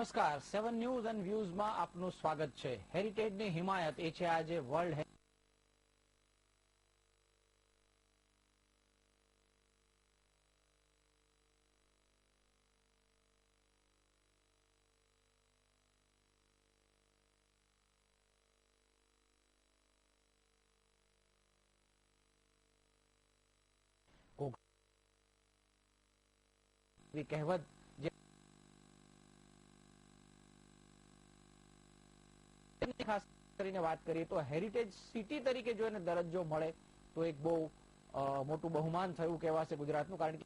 નમસ્કાર 7 news and વ્યૂઝમાં આપનું સ્વાગત છે। હેરિટેજની હિમાયત એ છે આજે વર્લ્ડ કહેવત ખાસ કરીને વાત કરીએ તો હેરિટેજ સિટી તરીકે જો એને દરજ્જો મળે તો એક બહુ મોટું બહુમાન થયું કહેવાશે ગુજરાતનું, કારણ કે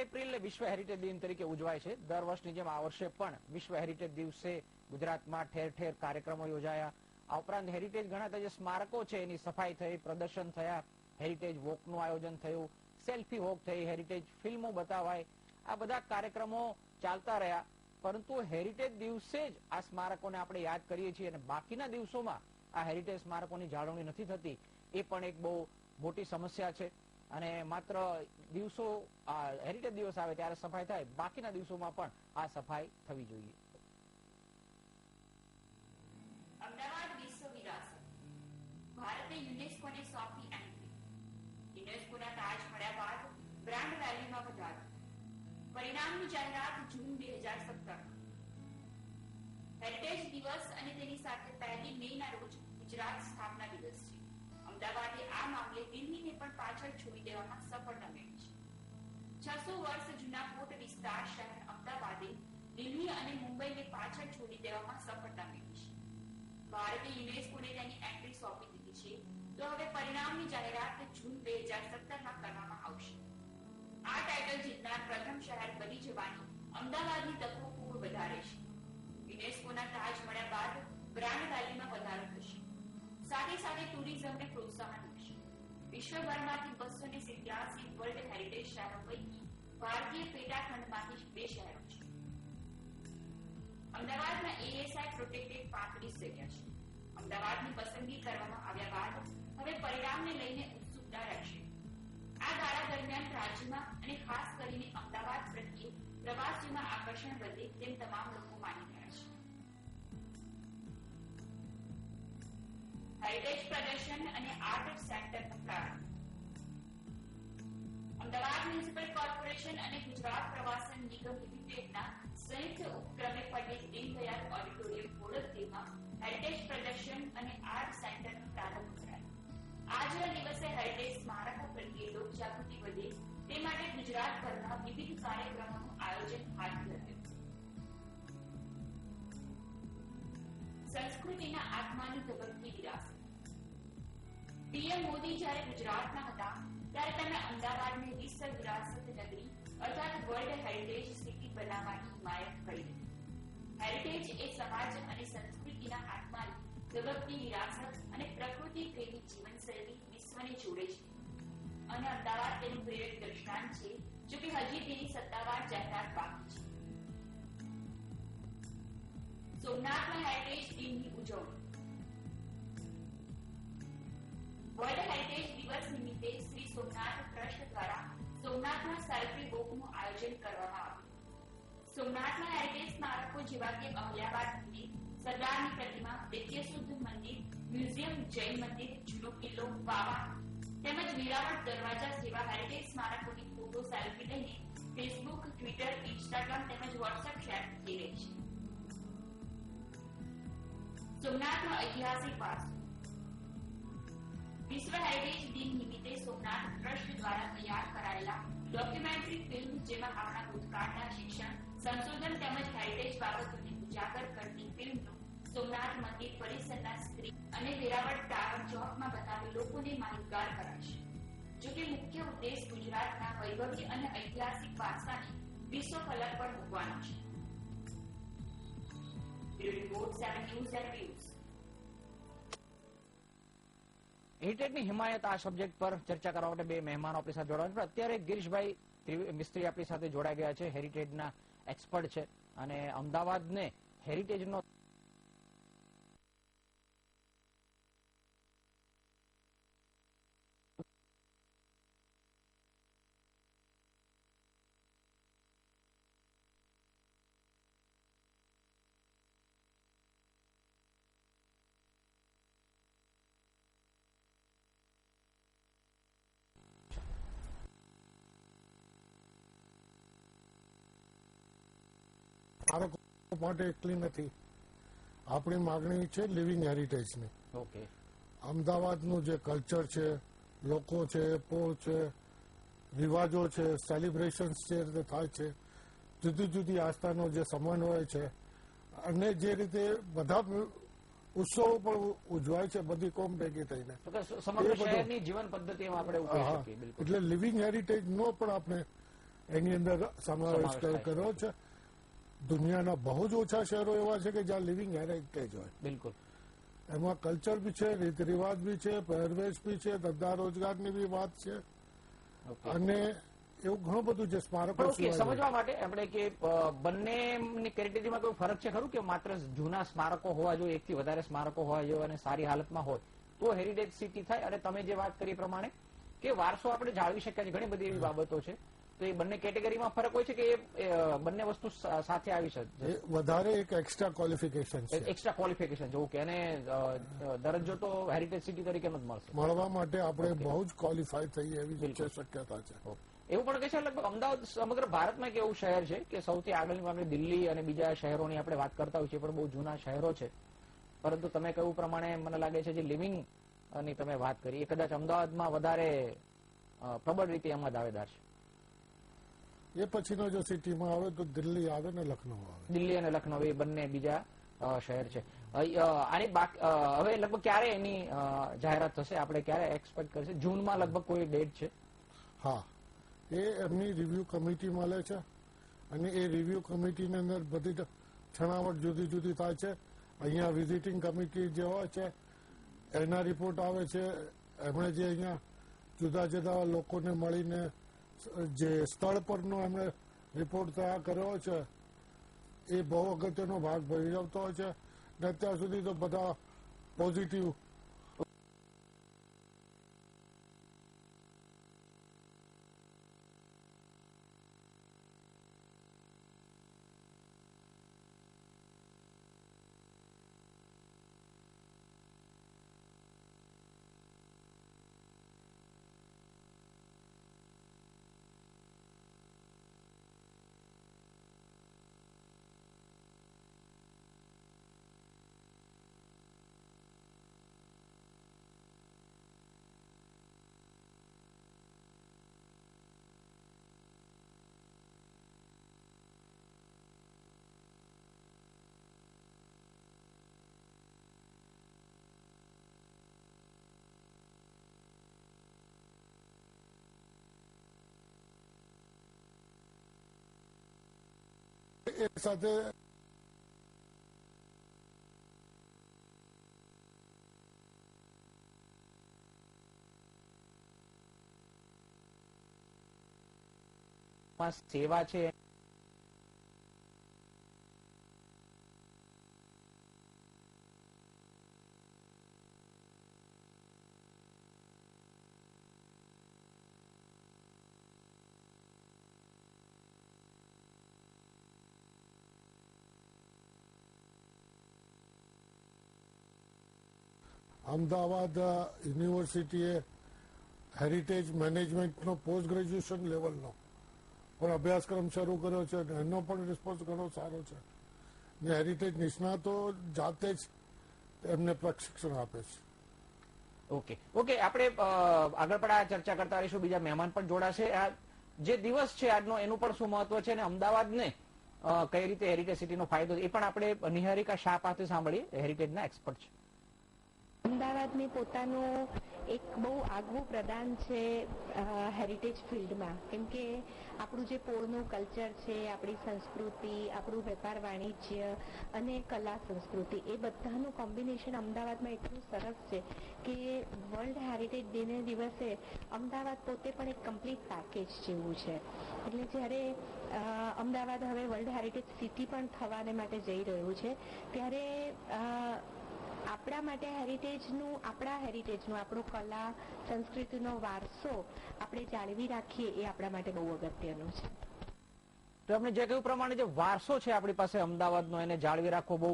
એપ્રિલ વિશ્વ હેરિટેજ દિન તરીકે ઉજવાય છે। દર વર્ષની જેમ આ વર્ષે પણ વિશ્વ હેરિટેજ દિવસે ગુજરાતમાં ઠેર ઠેર કાર્યક્રમો યોજાયા। આ ઉપરાંત હેરિટેજ ગણાતા જે સ્મારકો છે એની સફાઈ થઈ, પ્રદર્શન થયા, હેરિટેજ વોકનું આયોજન થયું, સેલ્ફી વોક થઈ, હેરિટેજ ફિલ્મો બતાવાય, આ બધા કાર્યક્રમો ચાલતા રહ્યા। પરંતુ હેરિટેજ દિવસે જ આ સ્મારકોને આપણે યાદ કરીએ છીએ અને બાકીના દિવસોમાં આ હેરિટેજ સ્મારકોની જાળવણી નથી થતી, એ પણ એક બહુ મોટી સમસ્યા છે। અને માત્ર દિવસો હેરિટેજ દિવસ આવે ત્યારે સફાઈ થાય, બાકીના દિવસોમાં પણ આ સફાઈ થવી જોઈએ। અમદાવાદ વિશ્વ વિરાસત ભારતે યુનેસ્કોને સોંપી એન્ટ્રી। યુનેસ્કોના તાજ મળ્યા બાદ બ્રાન્ડ વેલ્યુમાં વધારો। પરિણામની જાહેરાત જૂન 2017। હેરિટેજ દિવસ અને તેની સાથે 1 મે ના રોજ ગુજરાત સ્થાપના દિવસ છે। અમદાવાદે આ મામલે દિલ્હીને પણ પાછળ છોડી દેવામાં સફળતા મેળવી છે। 600 વર્ષ જૂના કોટ વિસ્તાર શહેર અમદાવાદે દિલ્હી અને મુંબઈને પાછળ છોડી દેવામાં સફળતા મેળવી છે। ભારતે યુનેસ્કોને તેની એન્ટ્રી સોંપી દીધી છે, તો હવે પરિણામની જાહેરાત જૂન 2017માં કરવામાં આવશે। આ ટાઇટલ જીતનાર પ્રથમ શહેર બની જવાની અમદાવાદની તકો ખૂબ વધારે છે। યુનેસ્કોના તાજ મળ્યા બાદ બ્રાન્ડ વેલ્યુમાં વધારો થશે, સાથે સાથે ટુરિઝમને પ્રોત્સાહન મળશે। વિશ્વભરમાંથી 287 વર્લ્ડ હેરિટેજ શહેરો પૈકી ભારતીય પેટાખંડમાંથી 2 શહેરો છે। અમદાવાદમાં ASI પ્રોટેક્ટેડ 35 જગ્યા છે। અમદાવાદની પસંદગી કરવામાં આવ્યા બાદ હવે પરિણામને લઈને ઉત્સુકતા રહેશે। આ ગાળા દરમિયાન રાજ્યમાં અને ખાસ કરીને અમદાવાદ પ્રત્યે પ્રવાસીઓમાં આકર્ષણ વધે તેમ તમામ લોકો માની રહ્યા છે। હેરિટેજ પ્રદર્શન અને આર્ટ સેન્ટરનો પ્રારંભ। અમદાવાદ મ્યુનિસિપલ કોર્પોરેશન અને ગુજરાત પ્રવાસન નિગમ લિમિટેડના સંયુક્ત ઉપક્રમે પંડિત દીનદયાળ ઓડિટોરિયમ બોડકદેવમાં હેરિટેજ પ્રદર્શન અને આર્ટ સેન્ટરનો પ્રારંભ કરાયો। આજના દિવસે હેરિટેજ સ્મારકો પ્રત્યે લોકજાગૃતિ વધે તે માટે ગુજરાતભરના વિવિધ કાર્યક્રમોનું આયોજન હાથ ધરાયું। સંસ્કૃતિના આત્માની ધબકતી વિરાસત। પીએમ મોદી જ્યારે ગુજરાતના હતા ત્યારે તેમણે અમદાવાદને વિશ્વ વિરાસત નગરી અર્થાત વર્લ્ડ હેરિટેજ સિટી બનાવવાની હિમાયત કરી હતી। હેરિટેજ એ સમાજ અને સંસ્કૃતિના આત્માની ધબકતી વિરાસત અને પ્રકૃતિ પ્રેમી જીવનશૈલી વિશ્વને જોડે છે અને અમદાવાદ તેનું પ્રેરક દ્રષ્ટાંત છે, જો કે હજી તેની સત્તાવાર જાહેરાત બાકી છે। સોમનાથમાં હેરિટેજ દિનની ઉજવણી। વર્લ્ડ હેરિટેજ દિવસ નિમિત્તે શ્રી સોમનાથ ટ્રસ્ટ દ્વારા સોમનાથમાં સેલ્ફી વોકનું આયોજન કરવામાં આવ્યું। સોમનાથના હેરિટેજ સ્મારકો જેવા કે અહલ્યાબાદ મંદિર, સરદારની પ્રતિમા, દૈત્યશુદ્ધ મંદિર, મ્યુઝિયમ, જૈન મંદિર, જૂનો કિલ્લો, વાવા તેમજ વેરાવળ દરવાજા જેવા હેરિટેજ સ્મારકોની ફોટો સેલ્ફી લઈને ફેસબુક, ટ્વિટર, ઇન્સ્ટાગ્રામ તેમજ વોટ્સએપ શેર થઈ રહી છે। સોમનાથનો ઐતિહાસિક વારસો। વિશ્વ હેરિટેજ દિન નિમિત્તે સોમનાથ ટ્રસ્ટ દ્વારા તૈયાર કરાયેલા ડોક્યુમેન્ટરી ફિલ્મ, જેમાં આપણા ભૂતકાળના શિક્ષણ, સંશોધન તેમજ હેરિટેજ બાબતોને ઉજાગર કરતી ફિલ્મનું સોમનાથ મંદિર પરિસરના સ્ક્રીન અને વેરાવળ ટાવર ચોકમાં બતાવી લોકોને માહિતગાર કરાશે। જો કે મુખ્ય ઉદ્દેશ ગુજરાતના વૈભવી અને ઐતિહાસિક વારસાને વિશ્વ ફલક પર મૂકવાનો છે. Bureau report 7 news and views. હેરિટેજની હિમાયત આ સબ્જેક્ટ પર ચર્ચા કરવા માટે બે મહેમાનો આપણી સાથે જોડાયા છે. અત્યારે ગિરીશભાઈ મિસ્ત્રી આપણી સાથે જોડાઈ ગયા છે, હેરિટેજના એક્સપર્ટ છે અને અમદાવાદને હેરિટેજનો બાળકો માટે એકલી નથી. આપણી માગણી છે લિવિંગ હેરિટેજની. ઓકે, અમદાવાદનું જે કલ્ચર છે, લોકો છે, પોળ છે, રિવાજો છે, સેલિબ્રેશન્સ જે રીતે થાય છે, જુદી જુદી આસ્થાનો જે સમન્વય છે અને જે રીતે બધા ઉત્સવો પણ ઉજવાય છે બધી કોમ ભેગી થઈને, તો કે સમગ્ર શહેરની જીવન પદ્ધતિમાં આપણે એવું કહી શકીએ. બિલકુલ. એટલે લિવિંગ હેરિટેજનો પણ આપણે એની અંદર સમાવેશ કર્યો છે. દુનિયાના બહુ જ ઓછા શહેરો એવા છે કે જ્યાં લિવિંગ હેરિટેજ હોય. બિલકુલ. એમાં કલ્ચર બી છે, રીત રિવાજ બી છે, પહેરવેશ બી છે, ધંધા રોજગારની બી વાત છે અને એવું ઘણું બધું છે. સ્મારકો સમજવા માટે આપણે કે બંનેની હેરિટેજમાં કોઈ ફરક છે ખરું કે માત્ર જૂના સ્મારકો હોવા જોઈએ, એકથી વધારે સ્મારકો હોવા જોઈએ અને સારી હાલતમાં હોય તો હેરિટેજ સિટી થાય? અને તમે જે વાત કરી પ્રમાણે કે વારસો આપણે જાળવી શક્યા છે, ઘણી બધી એવી બાબતો છે, તો એ બંને કેટેગરીમાં ફરક હોય છે કે એ બંને વસ્તુ સાથે આવી શકે? વધારે એક એક્સ્ટ્રા ક્વોલિફિકેશન છે. એક્સ્ટ્રા ક્વોલિફિકેશન છે. ઓકે. અને દરજ્જો તો હેરિટેજ સિટી તરીકે જ મળશે. મળવા માટે આપણે બહુ જ ક્વોલિફાય થઈએ એવી શક્યતા છે. એવું પણ કહે છે લગભગ અમદાવાદ સમગ્ર ભારતમાં એક એવું શહેર છે કે સૌથી આગળની આપણે દિલ્હી અને બીજા શહેરોની આપણે વાત કરતા હોઈએ છીએ, પણ બહુ જૂના શહેરો છે. પરંતુ તમે કહ્યું પ્રમાણે મને લાગે છે જે લિવિંગ ની તમે વાત કરી એ કદાચ અમદાવાદમાં વધારે પ્રબળ રીતે એમાં દાવેદાર છે. એ પછીનો જો સિટીમાં આવે તો દિલ્હી આવે ને લખનઉ આવે. દિલ્હી અને લખનઉ એ બંને બીજા શહેર છે. આની હવે લગભગ ક્યારે એની જાહેરાત થશે, આપણે ક્યારે એક્સપેક્ટ કરશે? જૂનમાં લગભગ કોઈ ડેટ છે? હા, એ એમની રિવ્યુ કમિટી મળે છે અને એ રિવ્યુ કમિટીની અંદર બધી છણાવટ જુદી જુદી થાય છે. અહીંયા વિઝિટિંગ કમિટી જે હોય છે એના રિપોર્ટ આવે છે. એમણે જે અહીંયા જુદા જુદા લોકોને મળીને જે સ્થળ પરનો એમણે રિપોર્ટ તૈયાર કર્યો છે એ બહુ અગત્યનો ભાગ ભજવતો હોય છે ને અત્યાર સુધી તો બધા પોઝિટિવ એ સાથે સેવા છે. અમદાવાદ યુનિવર્સિટીએ હેરિટેજ મેનેજમેન્ટનો પોસ્ટ ગ્રેજ્યુએશન લેવલનો પણ અભ્યાસક્રમ શરૂ કર્યો છે અને એનો પણ રિસ્પોન્સ ઘણો સારો છે ને હેરિટેજ નિષ્ણાતો જાતે જ એમને પ્રશિક્ષણ આપે છે. ઓકે ઓકે, આપણે આગળ પણ આ ચર્ચા કરતા રહીશું. બીજા મહેમાન પણ જોડાશે. જે દિવસ છે આજનો એનું પણ શું મહત્વ છે અને અમદાવાદને કઈ રીતે હેરિટેજ સિટીનો ફાયદો એ પણ આપણે નિહારિકા શાહ પાસે સાંભળીએ, હેરિટેજના એક્સપર્ટ છે. અમદાવાદને પોતાનું એક બહુ આગવું પ્રદાન છે હેરિટેજ ફિલ્ડમાં, કેમ કે આપણું જે પોળનું કલ્ચર છે, આપણી સંસ્કૃતિ, આપણું વેપાર વાણિજ્ય અને કલા સંસ્કૃતિ, એ બધાનું કોમ્બિનેશન અમદાવાદમાં એટલું સરસ છે કે વર્લ્ડ હેરિટેજ ડેને દિવસે અમદાવાદ પોતે પણ એક કમ્પ્લીટ પેકેજ જેવું છે. એટલે જ્યારે અમદાવાદ હવે વર્લ્ડ હેરિટેજ સિટી પણ થવાને માટે જઈ રહ્યું છે, ત્યારે આપણા માટે આપણો કલા સંસ્કૃતિનો વારસો આપણે જાળવી રાખીએ એ આપણા માટે બહુ અગત્યનું છે. તો આપણે જે કહ્યું પ્રમાણે જે વારસો છે આપણી પાસે અમદાવાદનો, એને જાળવી રાખવો બહુ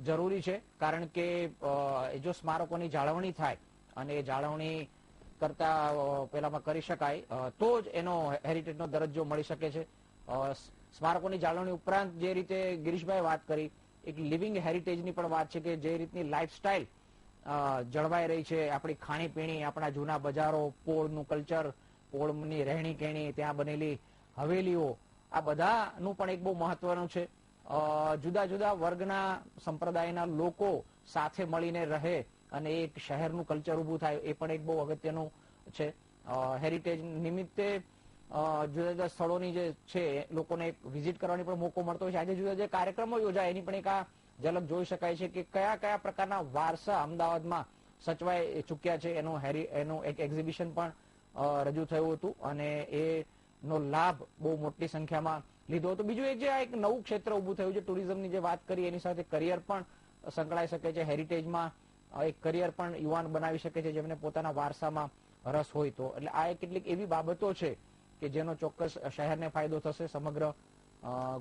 જરૂરી છે, કારણ કે જો સ્મારકોની જાળવણી થાય અને એ જાળવણી કરતા પેલામાં કરી શકાય તો જ એનો હેરિટેજનો દરજ્જો મળી શકે છે. સ્મારકોની જાળવણી ઉપરાંત જે રીતે ગિરીશભાઈ વાત કરી, એક લિવિંગ હેરિટેજની પણ વાત છે કે જે રીતની લાઈફસ્ટાઈલ જળવાઈ રહી છે, આપણી ખાણીપીણી, આપણા જૂના બજારો, પોળનું કલ્ચર, પોળની રહેણી કહેણી, ત્યાં બનેલી હવેલીઓ, આ બધાનું પણ એક બહુ મહત્વનું છે. જુદા જુદા વર્ગના સંપ્રદાયના લોકો સાથે મળીને રહે અને એક શહેરનું કલ્ચર ઊભું થાય, એ પણ એક બહુ અગત્યનું છે. હેરિટેજ નિમિત્તે જુદા જુદા સ્થળોની જે છે લોકોને વિઝિટ કરવાની પણ મોકો મળતો હોય છે. આજે જુદા જુદા કાર્યક્રમો યોજાય, એની પણ એક આ ઝલક જોઈ શકાય છે કે કયા કયા પ્રકારના વારસા અમદાવાદમાં સચવાઈ ચૂક્યા છે. એનું એક એક્ઝિબિશન પણ રજૂ થયું હતું અને એનો લાભ બહુ મોટી સંખ્યામાં લીધો હતો. બીજું એક જે આ એક નવું ક્ષેત્ર ઊભું થયું છે, ટુરિઝમની જે વાત કરી, એની સાથે કરિયર પણ સંકળાઈ શકે છે. હેરિટેજમાં એક કરિયર પણ યુવાન બનાવી શકે છે જેમને પોતાના વારસામાં રસ હોય તો. એટલે આ કેટલીક એવી બાબતો છે કે જેનો ચોક્કસ શહેરને ફાયદો થશે, સમગ્ર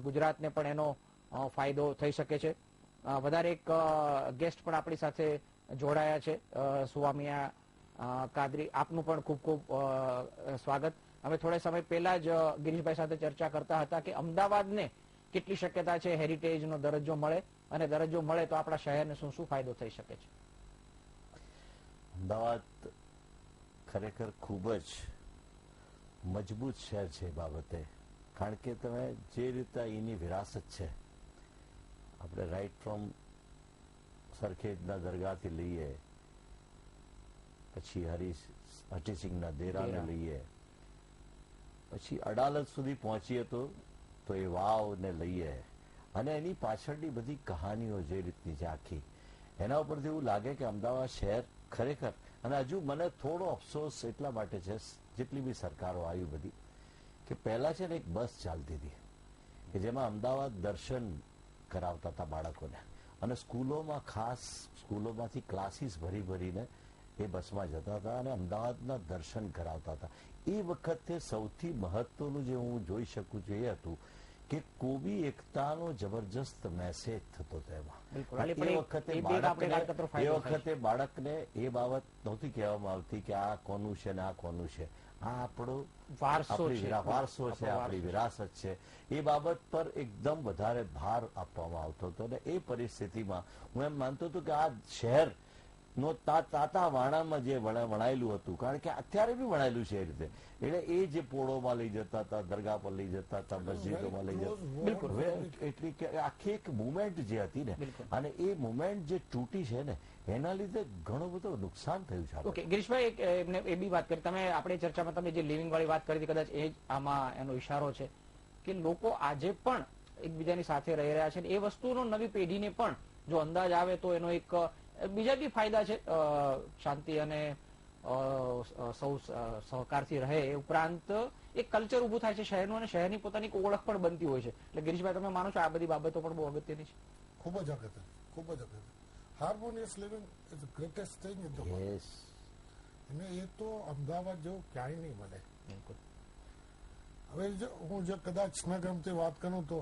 ગુજરાતને પણ એનો ફાયદો થઈ શકે છે. વધારે એક ગેસ્ટ પણ આપણી સાથે જોડાયા છે, સુવામિયા કાદરી, આપનું પણ ખૂબ ખૂબ સ્વાગત. અમે થોડા સમય પહેલા જ ગિરીશભાઈ સાથે ચર્ચા કરતા હતા કે અમદાવાદને કેટલી શક્યતા છે હેરિટેજનો દરજ્જો મળે, અને દરજ્જો મળે તો આપણા શહેરને શું શું ફાયદો થઈ શકે છે. અમદાવાદ ખરેખર ખૂબ જ મજબૂત શહેર છે એ બાબતે, કારણ કે તમે જે રીતે એની વિરાસત છે, આપણે રાઈટ ફ્રોમ સરખેજના દરગાહથી લઈએ, પછી હરિસિંહના દેરાને લઈએ, પછી અડાલજ સુધી પહોંચીએ તો એ વાવને લઈએ, અને એની પાછળની બધી કહાનીઓ જે રીતની છે આખી, એના ઉપરથી એવું લાગે કે અમદાવાદ શહેર ખરેખર. અને હજુ મને થોડો અફસોસ એટલા માટે છે, જેટલી બી સરકારો આવી બધી, કે પહેલા છે ને એક બસ ચાલતી હતી કે જેમાં અમદાવાદ દર્શન કરાવતા હતા બાળકોને, અને સ્કૂલોમાં ખાસ સ્કૂલોમાંથી ક્લાસીસ ભરી ભરીને એ બસમાં જતા હતા અને અમદાવાદના દર્શન કરાવતા હતા. એ વખતે સૌથી મહત્વનું જે હું જોઈ શકું છું એ હતું કે કોમી એકતાનો જબરજસ્ત મેસેજ થતો હતો એમાં. એ વખતે બાળકને એ બાબત નહોતી કહેવામાં આવતી કે આ કોનું છે ને આ કોનું છે, આ આપણો વારસો છે, આપણી વિરાસત છે. એ બાબત પર એકદમ વધારે ભાર આપવામાં આવતો હતો. અને એ પરિસ્થિતિમાં હું એમ માનતો હતો કે આ શહેર નો તાતા વાણામાં જે વણાયેલું હતું, કારણ કે અત્યારે બી વણાયેલું છે એ રીતે, એટલે એ જે પોળોમાં લઈ જતા હતા, દરગાહ પર લઈ જતા હતા, મસ્જિદોમાં લઈ જતા, એટલી કે આખી એક મુવમેન્ટ જે હતી ને, અને એ મુવમેન્ટ જે તૂટી છે ને, એના લીધે ઘણું બધું નુકસાન થયું છે. ઓકે ગિરીશભાઈ, એ બી વાત કરી તમે, આપણે ચર્ચામાં તમે જે લિવિંગ વાળી વાત કરી હતી, કદાચ એ જ આમાં એનો ઇશારો છે કે લોકો આજે પણ એકબીજાની સાથે રહી રહ્યા છે. એ વસ્તુનો નવી પેઢીને પણ જો અંદાજ આવે તો એનો એક બીજા બી ફાયદા છે, શાંતિ અને સૌ સહકારથી રહે. એ ઉપરાંત એક કલ્ચર ઉભું થાય છે શહેરનું, અને શહેરની પોતાની ઓળખ પણ બનતી હોય છે. એટલે ગિરીશભાઈ, તમે માનો છો આ બધી બાબતો પણ બહુ અગત્યની છે? ખૂબ જ અગત્ય, ખૂબ જ અગત્ય. Harmonious living is greatest thing in the world. અને એ તો અમદાવાદ જેવું ક્યાંય નહીં મળે. હવે હું જે કદાચ ન ગમતી વાત કરું તો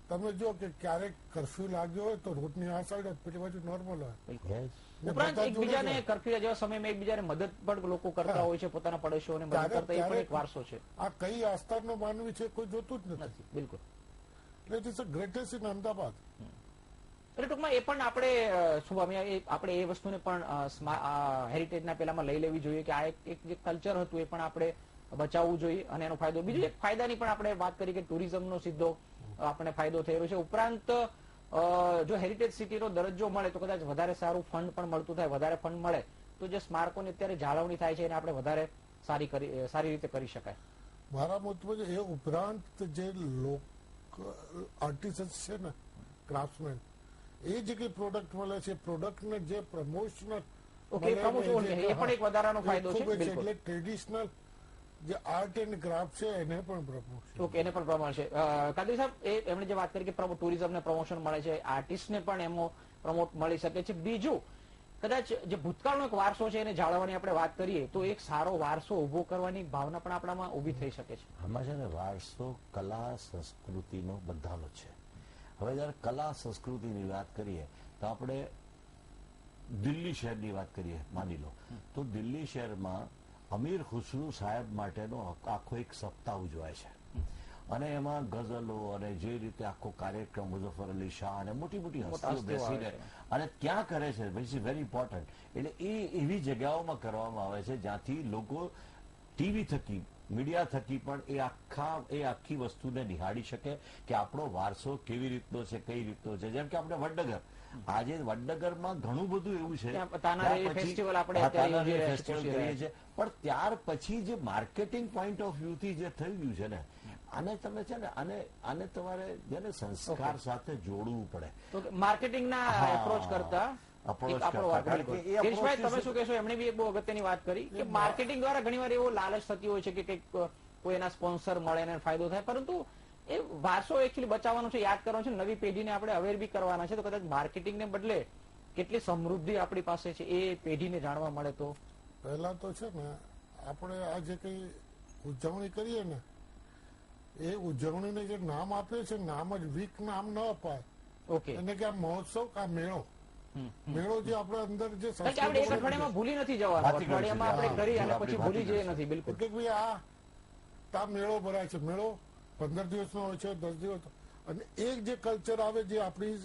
તમે જો કે ક્યારેક કરફ્યુ લાગ્યો હોય તો રોડની આ સાઈડ જ પેલી બાજુ નોર્મલ હોય. ઉપરાંત એકબીજાને કરફ્યુ જેવા સમયમાં એકબીજાને મદદ પણ લોકો કરતા હોય છે, પોતાના પડોશીઓને મદદ કરતા, એ પણ એક વારસો છે. આ કઈ આસ્થાનો માનવી છે કોઈ જોતું જ નથી. બિલકુલ. It is a greatest in Ahmedabad. એટલે ટૂંકમાં એ પણ આપણે એ વસ્તુને પણ હેરિટેજના પેલામાં લઈ લેવી જોઈએ કે આ એક જે કલ્ચર હતું એ પણ આપણે બચાવવું જોઈએ, અને એનો ફાયદો. બીજું એક ફાયદાની પણ આપણે વાત કરી કે ટુરિઝમનો સીધો આપણે ફાયદો થઈ રહ્યો છે. ઉપરાંત જો હેરિટેજ સિટીનો દરજ્જો મળે તો કદાચ વધારે સારું ફંડ પણ મળતું થાય, વધારે ફંડ મળે તો જે સ્મારકોની અત્યારે જાળવણી થાય છે એને આપણે વધારે સારી રીતે કરી શકાય. મારા મત મુજબ એ ઉપરાંત જે આર્ટિસ્ટ છે ને, ક્રાફ્ટમેન, એ જે કઈ પ્રોડક્ટ મળે છે, પ્રોડક્ટને જે પ્રમોશનલ એ પણ એક વધારાનો ફાયદો છે. એટલે ટ્રેડિશનલ જે આર્ટ એન્ડ ક્રાફ્ટ છે એને પણ પ્રમોશન. ઓકે, એને પણ પ્રમોશન છે. કાદરી સાહેબ, એમણે જે વાત કરી કે ટુરિઝમને પ્રમોશન મળે છે, આર્ટિસ્ટને પણ એમાં પ્રમોટ મળી શકે છે. બીજું, કદાચ જે ભૂતકાળનો એક વારસો છે એને જાળવવાની આપણે વાત કરીએ તો એક સારો વારસો ઉભો કરવાની ભાવના પણ આપણામાં ઉભી થઈ શકે છે. આમાં છે ને વારસો કલા સંસ્કૃતિનો બંધાલો છે. હવે જયારે કલા સંસ્કૃતિની વાત કરીએ તો આપણે દિલ્હી શહેરની વાત કરીએ, માની લો તો દિલ્હી શહેરમાં અમીર ખુસરુ સાહેબ માટેનો આખો એક સપ્તાહ ઉજવાય છે અને એમાં ગઝલો અને જે રીતે આખો કાર્યક્રમ મુઝફ્ફર અલી શાહ અને મોટી મોટી હસ્તીઓ બેસીને અને ત્યાં કરે છે, વિચ ઇઝ વેરી ઇમ્પોર્ટન્ટ. એટલે એ એવી જગ્યાઓમાં કરવામાં આવે છે જ્યાંથી લોકો ટીવી થકી, મીડિયા થકી પણ એ આખી વસ્તુને નિહાળી શકે કે આપણો વારસો કેવી રીતનો છે, કઈ રીતનો છે. જેમ કે આપણે વડનગર, આજે વડનગરમાં ઘણું બધું એવું છે, ફેસ્ટિવલ કરીએ છીએ, પણ ત્યાર પછી જે માર્કેટિંગ પોઈન્ટ ઓફ વ્યૂ થી જે થઈ ગયું છે ને, આને તમે છે ને આને તમારે જેને સંસ્કાર સાથે જોડવું પડે. માર્કેટિંગના એપ્રોચ કરતા ગિરીશભાઈ, તમે શું કહેશો? એમણે બી એક બહુ અગત્યની વાત કરી કે માર્કેટિંગ દ્વારા ઘણીવાર એવો લાલચ થતી હોય છે કે કંઈક કોઈ એના સ્પોન્સર મળે એને ફાયદો થાય, પરંતુ એ વારસો એકચ્યુઅલી બચાવવાનો છે, યાદ કરવાનો છે, નવી પેઢીને આપણે અવેર બી કરવાના છે. તો કદાચ માર્કેટિંગને બદલે કેટલી સમૃદ્ધિ આપણી પાસે છે એ પેઢીને જાણવા મળે તો. પહેલા તો છે ને આપણે આ જે કઈ ઉજવણી કરીએ ને, એ ઉજવણીને જે નામ આપે છે, નામ જ વીક નામ ન અપાય. ઓકે, એટલે કે આ મહોત્સવ, આ મેળો જે આપણે અંદર જે આપણે એક અઠવાડિયામાં ભૂલી નથી જવાનું, અઠવાડિયામાં આપણે કરી અને પછી ભૂલી જઈએ નથી. બિલકુલ કે ભાઈ આ મેળો ભરાય છે, મેળો 15 દિવસનો હોય છે, 10 દિવસ, અને એક જે કલ્ચર આવે જે આપણી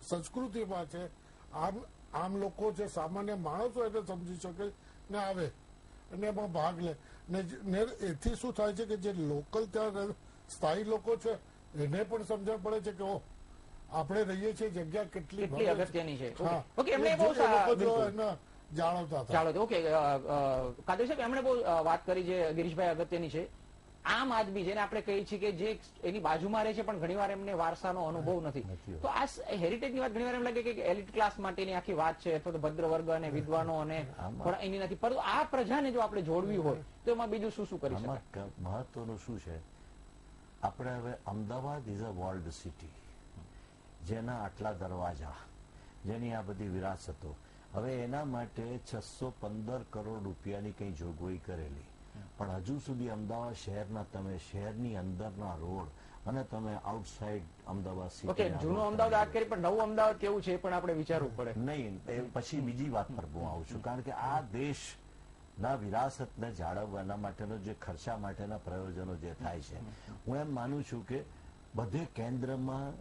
સંસ્કૃતિમાં છે, આમ લોકો છે, સામાન્ય માણસો એને સમજી શકે ને આવે અને એમાં ભાગ લે ને એથી શું થાય છે કે જે લોકલ ત્યાં સ્થાયી લોકો છે એને પણ સમજણ પડે છે કે આપણે રહીએ છીએ જગ્યા કેટલી અગત્યની છે. ઓકે, જાળવતા. ઓકે, કાદર સાહેબ, એમણે બહુ વાત કરી જે ગિરીશભાઈ અગત્યની છે. આમ આદમી જેને આપણે કહીએ છીએ કે જે એની બાજુમાં રહે છે પણ ઘણીવાર એમને વારસાનો અનુભવ નથી, તો આ હેરિટેજની વાત ઘણીવાર એમ લાગે કે એલિટ ક્લાસ માટેની આખી વાત છે અથવા તો ભદ્ર વર્ગ અને વિદ્વાનો અને એની નથી, પરંતુ આ પ્રજાને જો આપણે જોડવી હોય તો એમાં બીજું શું શું કરી શકાય? મહત્વનું શું છે, આપણે હવે Ahmedabad is a world city, જેના આટલા દરવાજા, જેની આ બધી વિરાસતો, હવે એના માટે 615 કરોડ રૂપિયાની કઈ જોગવાઈ કરેલી, પણ હજુ સુધી અમદાવાદ શહેરના તમે શહેરની અંદરના રોડ અને તમે આઉટસાઇડ અમદાવાદ સિટી, જૂનું અમદાવાદ વાત કરી પણ નવું અમદાવાદ કેવું છે પણ આપણે વિચારવું પડે. નહીં, પછી બીજી વાત પર હું આવું છું, કારણ કે આ દેશના વિરાસતને જાળવવાના માટેનો જે ખર્ચા માટેના પ્રયોજનો જે થાય છે, હું એમ માનું છું કે બધે કેન્દ્રમાં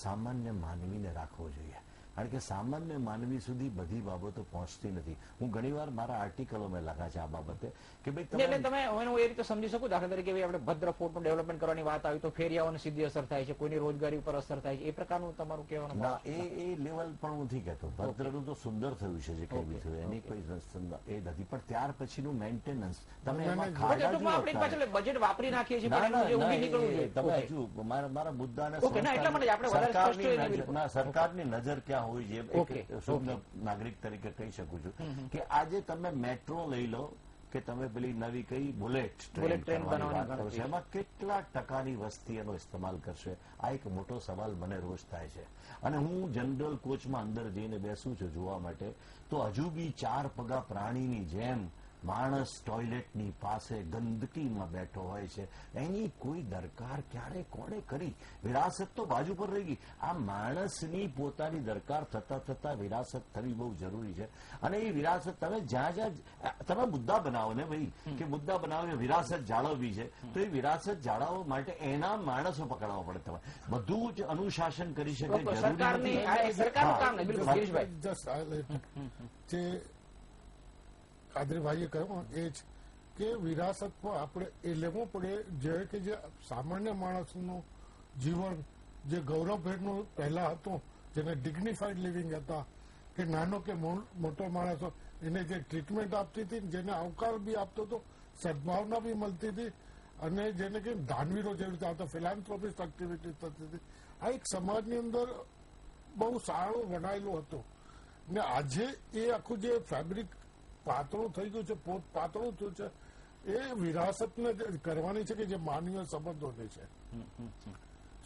સામાન્ય માનવીને રાખવો જોઈએ, કારણ કે સામાન્ય માનવી સુધી બધી બાબતો પહોંચતી નથી. હું ઘણીવાર મારા આર્ટિકલો મેં લખ્યા છે આ બાબતે કે ભાઈ એટલે તમે હું એ રીતે સમજી શકું, દાખલા તરીકે આપણે ભદ્ર ફોર્ટનું ડેવલપમેન્ટ કરવાની વાત આવી તો ફેરિયાઓને સીધી અસર થાય છે, કોઈની રોજગારી ઉપર અસર થાય છે, એ પ્રકારનું તમારું કહેવાનું? ના, એ લેવલ પણ હું નથી કહેતો. ભદ્રનું તો સુંદર થયું છે જે કઈ બી થયું, એની કોઈ એ નથી, પણ ત્યાર પછીનું મેન્ટેનન્સ તમે બજેટ વાપરી નાખીએ છીએ પણ તમે હજુ મારા મુદ્દાને સરકારની નજર ક્યાં હોવી જોઈએ, શુદ્ધ નાગરિક તરીકે કહી શકું છું કે આજે તમે મેટ્રો લઈ લો કે તમે પેલી નવી કઈ બુલેટ ટ્રેન વાત કરો છો, એમાં કેટલા ટકાની વસ્તી એનો ઇસ્તેમાલ કરશે? આ એક મોટો સવાલ મને રોજ થાય છે. અને હું જનરલ કોચમાં અંદર જઈને બેસું છું જોવા માટે, તો હજુ બી 4 પગા પ્રાણીની જેમ માણસ ટોયલેટની પાસે ગંદકીમાં બેઠો હોય છે. એની કોઈ દરકાર ક્યારે કોણે કરી? વિરાસત તો બાજુ પર રહી ગઈ. આ માણસની પોતાની દરકાર થતા થતા વિરાસત થવી બહુ જરૂરી છે. અને એ વિરાસત તમે જ્યાં જ્યાં તમે મુદ્દા બનાવો ને ભાઈ, કે મુદ્દા બનાવીને વિરાસત જાળવવી છે, તો એ વિરાસત જાળવવા માટે એના માણસો પકડવા પડે. તમે બધું જ અનુશાસન કરી શકે જરૂરી કાદરીભાઈએ કહ્યું એ જ કે વિરાસત પર આપણે એ લેવું પડે જે કે જે સામાન્ય માણસનું જીવન જે ગૌરવભેરનું પહેલા હતું, જેને ડિગ્નિફાઈડ લિવિંગ હતા, કે નાનો કે મોટો માણસો એને જે ટ્રીટમેન્ટ આપતી હતી, જેને આવકાર બી આપતો હતો, સદભાવના બી મળતી હતી, અને જેને કે દાનવીરો જેવી રીતે આવતા ફિલાન્થ્રોપિસ્ટ એક્ટિવિટી થતી હતી. આ એક સમાજની અંદર બહુ સારું વણાયેલું હતું. ને આજે એ આખું જે ફેબ્રિક પાતળું થઈ ગયું છે, પોત પાતળું થયું છે, એ વિરાસતને કરવાની છે કે જે માનવીય સંબંધોની છે.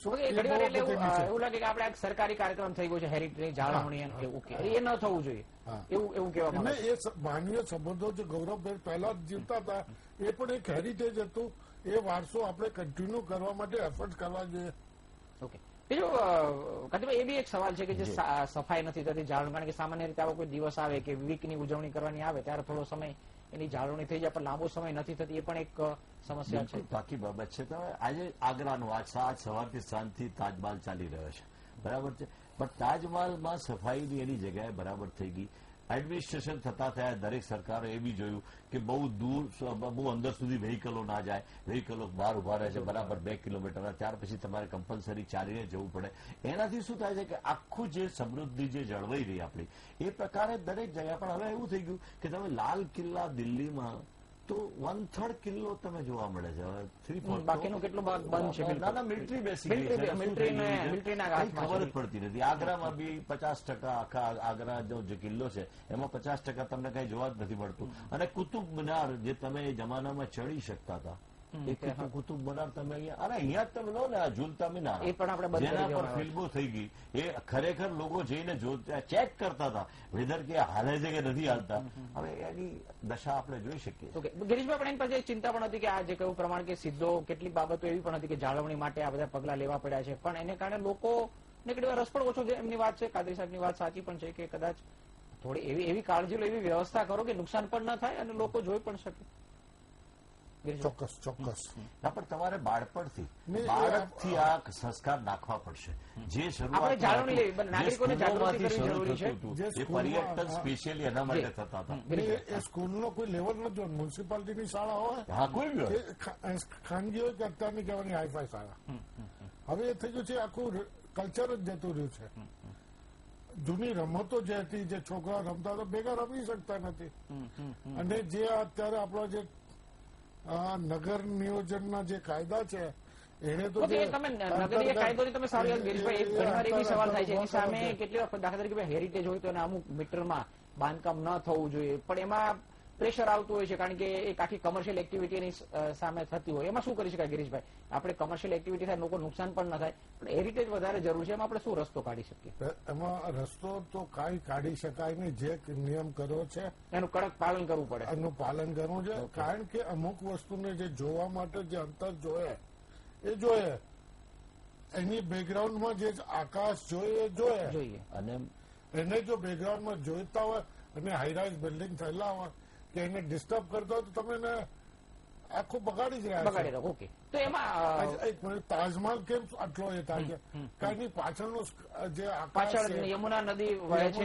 ઘણી વાર એટલે એવું લાગે કે આપણે સરકારી કાર્યક્રમ થઈ ગયો છે હેરિટેજ જાળવણી એવું કે એ ન થવું જોઈએ એવું કહેવામાં આવે. એ માનવીય સંબંધો જે ગૌરવભેર પહેલા જીવતા હતા એ પણ એક હેરિટેજ હતું. એ વારસો આપણે કન્ટિન્યુ કરવા માટે એફર્ટ કરવા જોઈએ. ઓકે, બીજું કાંતિભાઈ એ બી એક સવાલ છે કે જે સફાઈ નથી થતી જાળવણી, કારણ કે સામાન્ય રીતે આવો કોઈ દિવસ આવે કે વીકની ઉજવણી કરવાની આવે ત્યારે થોડો સમય એની જાળવણી થઈ જાય, પણ લાંબો સમય નથી થતી, એ પણ એક સમસ્યા છે. બાકી બાબત છે. તમે આજે આગ્રાનું આજ સવારથી સાંજથી તાજમહાલ ચાલી રહ્યો છે, બરાબર છે, પણ તાજમહાલમાં સફાઈની એની જગ્યાએ બરાબર થઈ ગઈ. એડમિનિસ્ટ્રેશન થતા થયા દરેક સરકારો એ બી જોયું કે બહુ દૂર બહુ અંદર સુધી વ્હીકલો ના જાય, વ્હીકલો બહાર ઉભા રહે છે બરાબર 2 કિલોમીટર, ત્યાર પછી તમારે કમ્પલસરી ચાલીને જવું પડે. એનાથી શું થાય છે કે આખું જે સમૃદ્ધિ જે જળવાઈ રહી આપણી એ પ્રકારે દરેક જગ્યા. પણ હવે એવું થઈ ગયું કે તમે લાલ કિલ્લા દિલ્હીમાં તો 1/3 કિલ્લો તમે જોવા મળે છે, બાકીનો કેટલો ભાગ બંધ છે. ના મિલિટરી બેસી ગઈ છે, ખબર જ પડતી નથી. આગ્રામાં બી 50% આખા આગ્રા જે કિલ્લો છે એમાં 50% તમને કઈ જોવા જ નથી મળતું. અને કુતુબ મિનાર જે તમે એ જમાનામાં ચડી શકતા હતા, એ કુતુબ મિનાર તમે અહીંયા જ તમે લો ને, આ ઝૂલતા મિનાર જેના પર ફિલ્મો થઈ ગઈ, એ ખરેખર લોકો જઈને ચેક કરતા હતા વેધર કે હાલે છે કે નથી હાલતા. હવે એની દશા આપણે જોઈ શકીએ. ગિરીશભાઈ, પણ એની પાસે ચિંતા પણ હતી કે આ જે કહ્યું પ્રમાણે કે સીધો કેટલીક બાબતો એવી પણ હતી કે જાળવણી માટે આ બધા પગલા લેવા પડ્યા છે, પણ એને કારણે લોકોને કેટલી વાર રસ પણ ઓછો છે. એમની વાત છે, કાદરી સાહેબની વાત સાચી પણ છે કે કદાચ થોડી એવી કાળજી લો, એવી વ્યવસ્થા કરો કે નુકસાન પણ ન થાય અને લોકો જોઈ પણ શકે. ચોક્કસ પણ તમારે બાળપણથી બાળકથી આ સંસ્કાર નાખવા પડશે. જે શરૂઆત નાગરિકોને જાગૃતિ કરવી જરૂરી છે, જે પર્યટન સ્પેશિયલી એના માટે થતા હતા. એ સ્કૂલનો કોઈ લેવલ નથી, મ્યુનિસિપાલિટીની શાળા હોય, હા કોઈ ખાનગી હોય કે અત્યારની કહેવાની હાઈફાઈ શાળા. હવે એ થઈ ગયું છે, આખું કલ્ચર જ જતું રહ્યું છે. જૂની રમતો જે હતી, જે છોકરા રમતા હતા, ભેગા રમી શકતા નથી. અને જે અત્યારે આપણા જે નગર નિયોજનના જે કાયદા છે એને તો નગરીય કાયદોની તમે સારી ગિરીશભાઈ ઘણી વાર એવી સવાલ થાય છે એની સામે કેટલી વખત દાખલા તરીકે હેરિટેજ હોય તો એને અમુક મીટરમાં બાંધકામ ન થવું જોઈએ, પણ એમાં પ્રેશર આવતું હોય છે કારણ કે એક આખી કમર્શિયલ એક્ટિવિટીની સામે થતી હોય. એમાં શું કરી શકાય ગિરીશભાઈ? આપણે કમર્શિયલ એક્ટિવિટી થાય, લોકો નુકસાન પણ ન થાય, પણ હેરિટેજ વધારે જરૂરી છે, એમાં આપણે શું રસ્તો કાઢી શકીએ? એમાં રસ્તો તો કાંઈ કાઢી શકાય નહીં. જે નિયમ કર્યો છે એનું કડક પાલન કરવું પડે. એનું પાલન કરવું છે, કારણ કે અમુક વસ્તુને જે જોવા માટે જે અંતર જોઈએ એ જોઈએ, એની બેકગ્રાઉન્ડમાં જે આકાશ જોઈએ અને એને જો બેકગ્રાઉન્ડમાં જોઈતા હોય અને હાઈરાઇઝ બિલ્ડિંગ થયેલા હોય કે એને ડિસ્ટર્બ કરતા હોય તો તમે એને આખું બગાડી જ રહ્યા છો. ઓકે, તો એમાં તાજમહાલ કેમ આટલો એ થાય છે? કારણ કે પાછળનું જે પાછળ યમુના નદી વહે છે,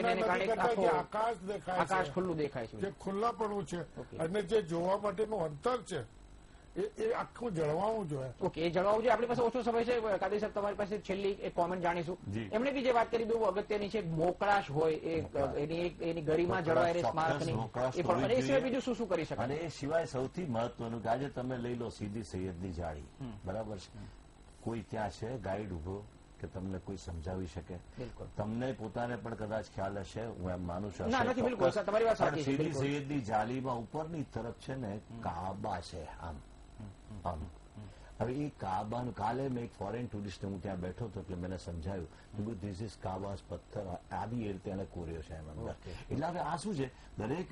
આકાશ દેખાય, આકાશ ખુલ્લું દેખાય છે, જે ખુલ્લાપણું છે, અને જે જોવા માટેનું અંતર છે એ આખું જળવાવું જોઈએ. ઓકે, એ જળવાવું જોઈએ. આપણી પાસે ઓછો સમય છે. કાદરી સાહેબ, તમારી પાસે છેલ્લી એક કોમેન્ટ જાણીશું. એમણે બી જે વાત કરી બહુ અગત્યની છે, મોકળાશ હોય એની ગરિમા જળવાય રહે સ્મારકની, એ પણ એ સિવાય બીજું શું કરી શકાય? અને એ સિવાય સૌથી મહત્વનું કે આજે તમે લઈ લો સીદી સૈયદની જાળી, બરાબર છે, કોઈ ત્યાં છે ગાઈડ ઉભો કે તમને કોઈ સમજાવી શકે? તમને પોતાને પણ કદાચ ખ્યાલ હશે, હું એમ માનું છું. સીદી સૈયદની જાળીમાં ઉપરની તરફ છે ને કાબા છે, આમ. હવે એ કાબાનું કાલે મેં એક ફોરેન ટુરિસ્ટ હું ત્યાં બેઠો હતો એટલે મને સમજાયું ધીસ ઇઝ કાબાસ પથ્થર આવી એ રીતે એને કોર્યો છે એમ અંદર. એટલે હવે આ શું છે, દરેક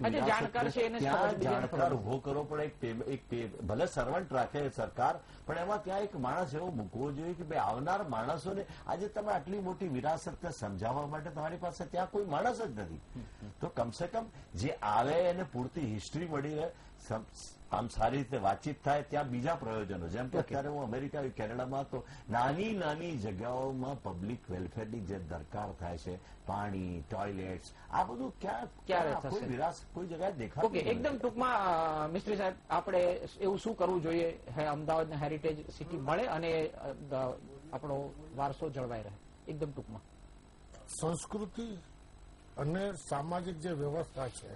જાણકાર ઉભો કરવો પડે. એક ભલે સર્વન્ટ રાખે સરકાર, પણ એમાં ત્યાં એક માણસ એવો મૂકવો જોઈએ કે ભાઈ આવનાર માણસોને આજે તમે આટલી મોટી વિરાસતને સમજાવવા માટે તમારી પાસે ત્યાં કોઈ માણસ જ નથી, તો કમસે કમ જે આવે એને પૂરતી હિસ્ટ્રી મળી રહે, આમ સારી રીતે વાતચીત થાય. ત્યાં બીજા પ્રયોજનો, જેમ કે અત્યારે હું અમેરિકા કેનેડામાં તો નાની નાની જગ્યાઓમાં પબ્લિક વેલફેરની જે દરકાર થાય છે, પાણી, ટોયલેટ્સ, આ બધું ક્યારે વિરાસત કોઈ જગ્યાએ દેખાય. ઓકે, એકદમ ટૂંકમાં મિસ્ત્રી સાહેબ, આપણે એવું શું કરવું જોઈએ અમદાવાદને હેરિટેજ સિટી મળે અને આપણો વારસો જળવાઈ રહે? એકદમ ટૂંકમાં. સંસ્કૃતિ અને સામાજિક જે વ્યવસ્થા છે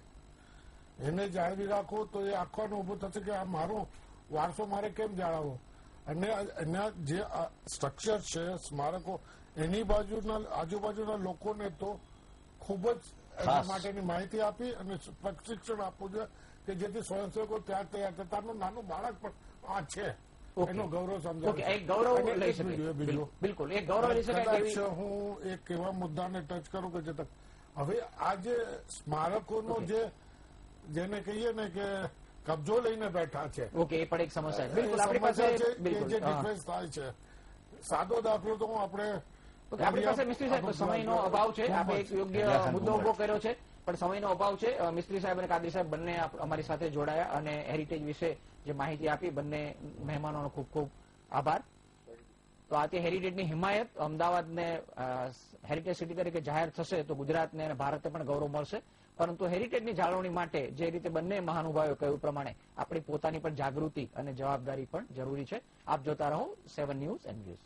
એને જાળવી રાખો તો એ આખવાનું ઉભું થશે કે આ મારો વારસો મારે કેમ જાળવવો, અને એના જે સ્ટ્રક્ચર છે સ્મારકો એની આજુબાજુના લોકોને તો ખૂબ જ એના માટેની માહિતી આપી અને પ્રશિક્ષણ આપવું જોઈએ કે જેથી સ્વયંસેવકો ત્યાં તૈયાર થતાનું નાનું બાળક પણ આ છે એનો ગૌરવ સમજાવે. બિલકુલ એક ગૌરવ લઈ શકાય. હું એક એવા મુદ્દાને ટચ કરું કે હવે આ જે સ્મારકોનો જેને કહીએ ને કે કબજો લઈને બેઠા છે, ઓકે, એ પણ એક સમસ્યા છે. બિલકુલ આપણી પાસે જે ડિફેન્સ થાય છે. સાદો દાખલો તો આપણી પાસે મિસ્ત્રી સાહેબ સમયનો અભાવ છે. આપણે એક યોગ્ય મુદ્દો ઉભો કર્યો છે, પણ સમયનો અભાવ છે. મિસ્ત્રી સાહેબ અને કાદરી સાહેબ બંને અમારી સાથે જોડાયા અને હેરિટેજ વિશે જે માહિતી આપી, બંને મહેમાનોનો ખૂબ ખૂબ આભાર. તો આ તે હેરિટેજની હિમાયત અમદાવાદને હેરિટેજ સિટી તરીકે જાહેર થશે તો ગુજરાતને અને ભારતને પણ ગૌરવ મળશે. પરંતુ હેરિટેજની જાળવણી માટે જે રીતે બંને મહાનુભાવોએ કહ્યું પ્રમાણે આપણી પોતાની પણ જાગૃતિ અને જવાબદારી પણ જરૂરી છે. આપ જોતા રહો 7 ન્યૂઝ એન્ડ વ્યુઝ.